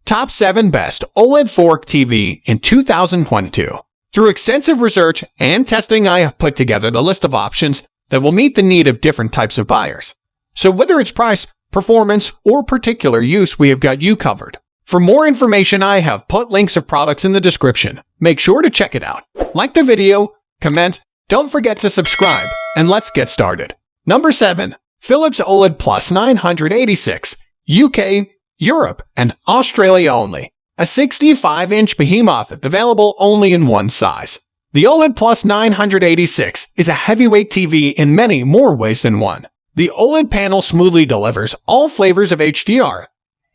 Top 7 Best OLED 4K TV in 2022. Through extensive research and testing, I have put together the list of options that will meet the need of different types of buyers. So whether it's price, performance, or particular use, we have got you covered. For more information, I have put links of products in the description. Make sure to check it out. Like the video, comment, don't forget to subscribe, and let's get started. Number 7. Philips OLED Plus 986, UK, Europe, and Australia only. A 65-inch behemoth available only in one size. The OLED Plus 986 is a heavyweight TV in many more ways than one. The OLED panel smoothly delivers all flavors of HDR,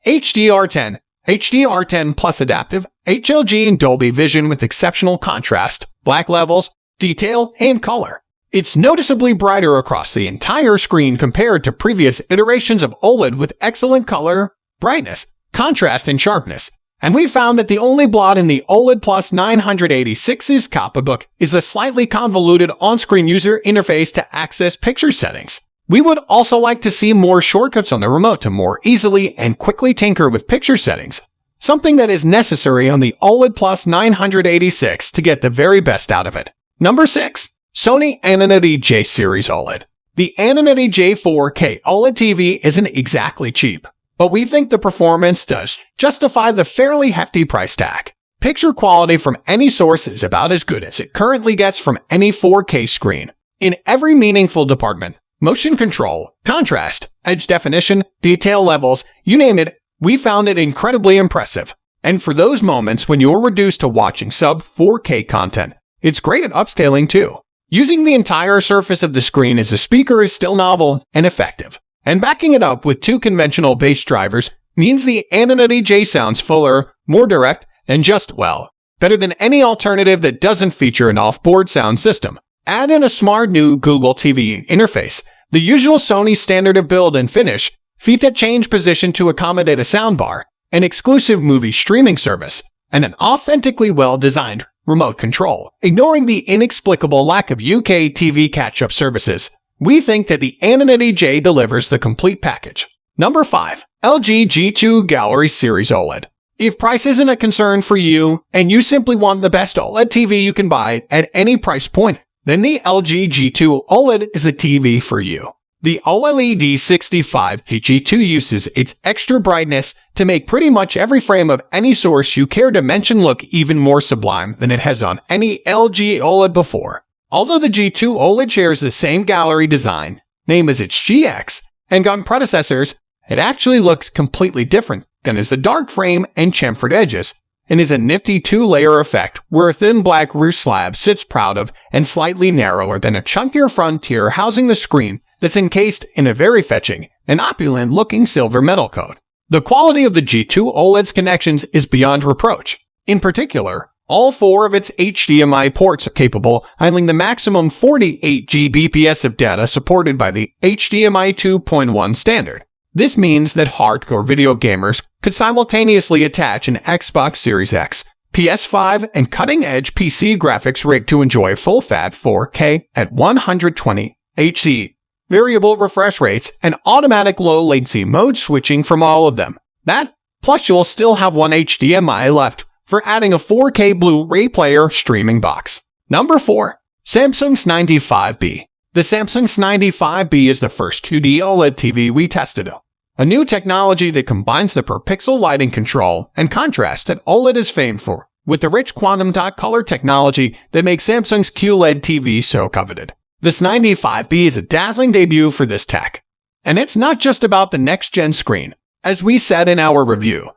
HDR10, HDR10 Plus Adaptive, HLG, and Dolby Vision with exceptional contrast, black levels, detail, and color. It's noticeably brighter across the entire screen compared to previous iterations of OLED with excellent color, brightness, contrast, and sharpness. And we found that the only blot in the OLED Plus 986's copybook is the slightly convoluted on-screen user interface to access picture settings. We would also like to see more shortcuts on the remote to more easily and quickly tinker with picture settings, something that is necessary on the OLED Plus 986 to get the very best out of it. Number 6. Sony ANANITY J Series OLED. The ANANITY J 4K OLED TV isn't exactly cheap, but we think the performance does justify the fairly hefty price tag. Picture quality from any source is about as good as it currently gets from any 4K screen. In every meaningful department, motion control, contrast, edge definition, detail levels, you name it, we found it incredibly impressive. And for those moments when you're reduced to watching sub-4K content, it's great at upscaling too. Using the entire surface of the screen as a speaker is still novel and effective. And backing it up with 2 conventional bass drivers means the ANANITY J sounds fuller, more direct, and just, well, better than any alternative that doesn't feature an off-board sound system. Add in a smart new Google TV interface, the usual Sony standard of build and finish, feet that change position to accommodate a soundbar, an exclusive movie streaming service, and an authentically well-designed remote control. Ignoring the inexplicable lack of UK TV catch-up services, we think that the ANANITY J delivers the complete package. Number 5. LG G2 Gallery Series OLED. If price isn't a concern for you, and you simply want the best OLED TV you can buy at any price point, then the LG G2 OLED is the TV for you. The OLED 65 G2 uses its extra brightness to make pretty much every frame of any source you care to mention look even more sublime than it has on any LG OLED before. Although the G2 OLED shares the same gallery design, name as its GX, and gun predecessors, it actually looks completely different than is the dark frame and chamfered edges, and is a nifty 2-layer effect where a thin black rear slab sits proud of and slightly narrower than a chunkier front tier housing the screen that's encased in a very fetching and opulent-looking silver metal coat. The quality of the G2 OLED's connections is beyond reproach. In particular, all 4 of its HDMI ports are capable, handling the maximum 48 Gbps of data supported by the HDMI 2.1 standard. This means that hardcore video gamers could simultaneously attach an Xbox Series X, PS5, and cutting-edge PC graphics rig to enjoy full-fat 4K at 120 Hz, variable refresh rates, and automatic low-latency mode switching from all of them. That, plus you'll still have one HDMI left for adding a 4K Blu-ray player streaming box. Number 4. Samsung's 95B. The Samsung's 95B is the first 2D OLED TV we tested. A new technology that combines the per-pixel lighting control and contrast that OLED is famed for, with the rich quantum dot color technology that makes Samsung's QLED TV so coveted. This 95B is a dazzling debut for this tech. And it's not just about the next-gen screen. As we said in our review,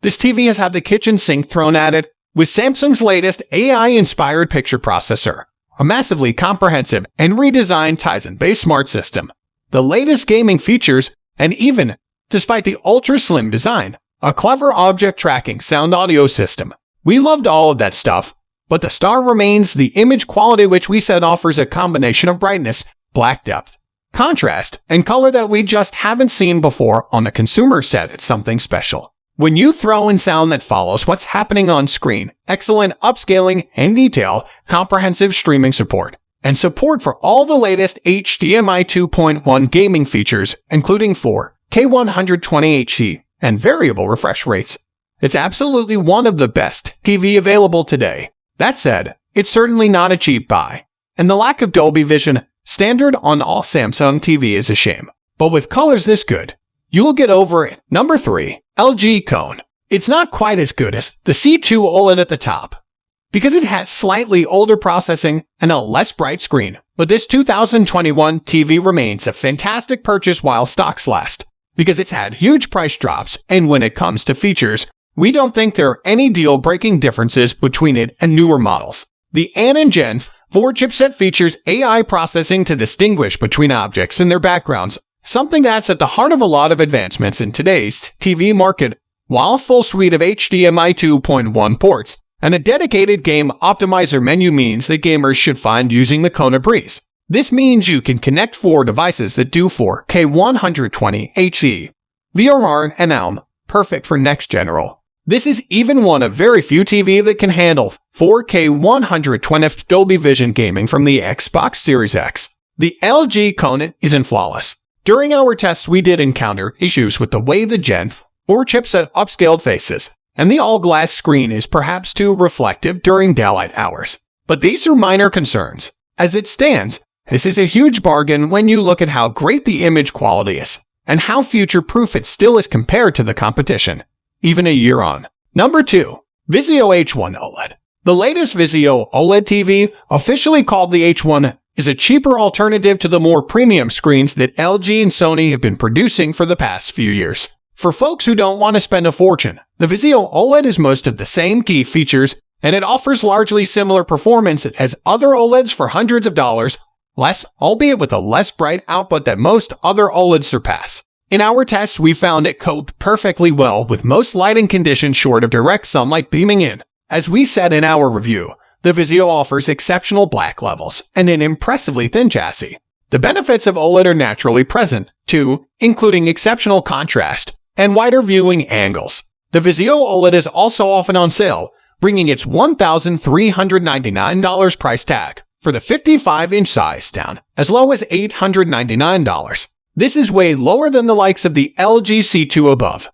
this TV has had the kitchen sink thrown at it with Samsung's latest AI-inspired picture processor, a massively comprehensive and redesigned Tizen-based smart system, the latest gaming features, and even, despite the ultra-slim design, a clever object tracking sound audio system. We loved all of that stuff, but the star remains the image quality, which we said offers a combination of brightness, black depth, contrast, and color that we just haven't seen before on a consumer set. It's something special. When you throw in sound that follows what's happening on screen, excellent upscaling and detail, comprehensive streaming support, and support for all the latest HDMI 2.1 gaming features, including 4K 120 Hz and variable refresh rates, It's absolutely one of the best TV available today. That said, it's certainly not a cheap buy. And the lack of Dolby Vision standard on all Samsung TV is a shame. But with colors this good, you'll get over it. Number 3. LG Conan. It's not quite as good as the C2 OLED at the top, because it has slightly older processing and a less bright screen. But this 2021 TV remains a fantastic purchase while stocks last, because it's had huge price drops, and when it comes to features, we don't think there are any deal-breaking differences between it and newer models. The ANANITY Gen 4 chipset features AI processing to distinguish between objects and their backgrounds, something that's at the heart of a lot of advancements in today's TV market, while a full suite of HDMI 2.1 ports and a dedicated game optimizer menu means that gamers should find using the Conan breeze. This means you can connect 4 devices that do 4K 120 Hz VRR and ALM, perfect for next general. This is even one of very few TV that can handle 4K 120 Dolby Vision gaming from the Xbox Series X. The LG Conan isn't flawless. During our tests, we did encounter issues with the way the Gen 4 chipset upscaled faces, and the all-glass screen is perhaps too reflective during daylight hours. But these are minor concerns. As it stands, this is a huge bargain when you look at how great the image quality is, and how future-proof it still is compared to the competition, even a year on. Number 2. Vizio H1 OLED. The latest Vizio OLED TV, officially called the H1, is a cheaper alternative to the more premium screens that LG and Sony have been producing for the past few years. For folks who don't want to spend a fortune, the Vizio OLED has most of the same key features, and it offers largely similar performance as other OLEDs for hundreds of dollars less, albeit with a less bright output that most other OLEDs surpass. In our tests, we found it coped perfectly well with most lighting conditions short of direct sunlight beaming in. As we said in our review, the Vizio offers exceptional black levels and an impressively thin chassis. The benefits of OLED are naturally present, too, including exceptional contrast and wider viewing angles. The Vizio OLED is also often on sale, bringing its $1,399 price tag for the 55-inch size down as low as $899. This is way lower than the likes of the LG C2 above.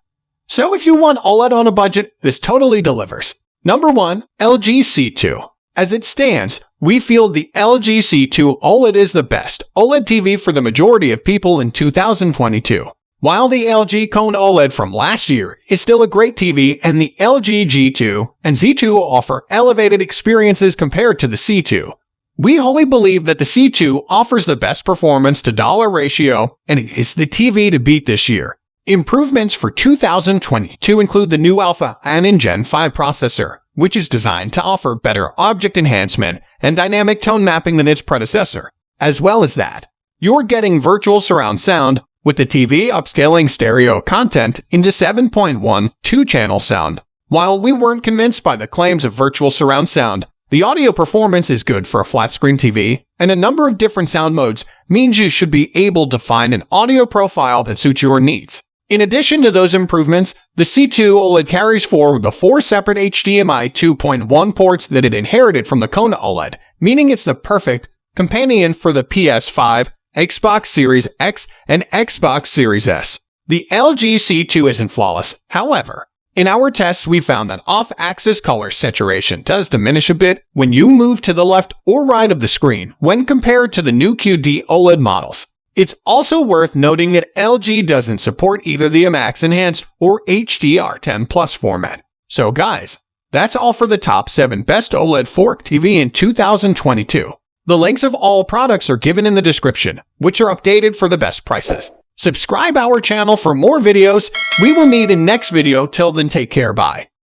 So if you want OLED on a budget, this totally delivers. Number 1. LG C2. As it stands, we feel the LG C2 OLED is the best OLED TV for the majority of people in 2022. While the LG Conan OLED from last year is still a great TV, and the LG G2 and Z2 offer elevated experiences compared to the C2, we wholly believe that the C2 offers the best performance to dollar ratio, and it is the TV to beat this year. Improvements for 2022 include the new Alpha ANANITY Gen 5 processor, which is designed to offer better object enhancement and dynamic tone mapping than its predecessor. As well as that, you're getting virtual surround sound, with the TV upscaling stereo content into 7.1 2-channel sound. While we weren't convinced by the claims of virtual surround sound, the audio performance is good for a flat-screen TV, and a number of different sound modes means you should be able to find an audio profile that suits your needs. In addition to those improvements, the C2 OLED carries forward the 4 separate HDMI 2.1 ports that it inherited from the Conan OLED, meaning it's the perfect companion for the PS5, Xbox Series X, and Xbox Series S. The LG C2 isn't flawless, however. In our tests, we found that off-axis color saturation does diminish a bit when you move to the left or right of the screen when compared to the new QD OLED models. It's also worth noting that LG doesn't support either the IMAX Enhanced or HDR10 Plus format. So guys, that's all for the top 7 best OLED 4K TV in 2022. The links of all products are given in the description, which are updated for the best prices. Subscribe our channel for more videos. We will meet in next video. Till then, take care. Bye.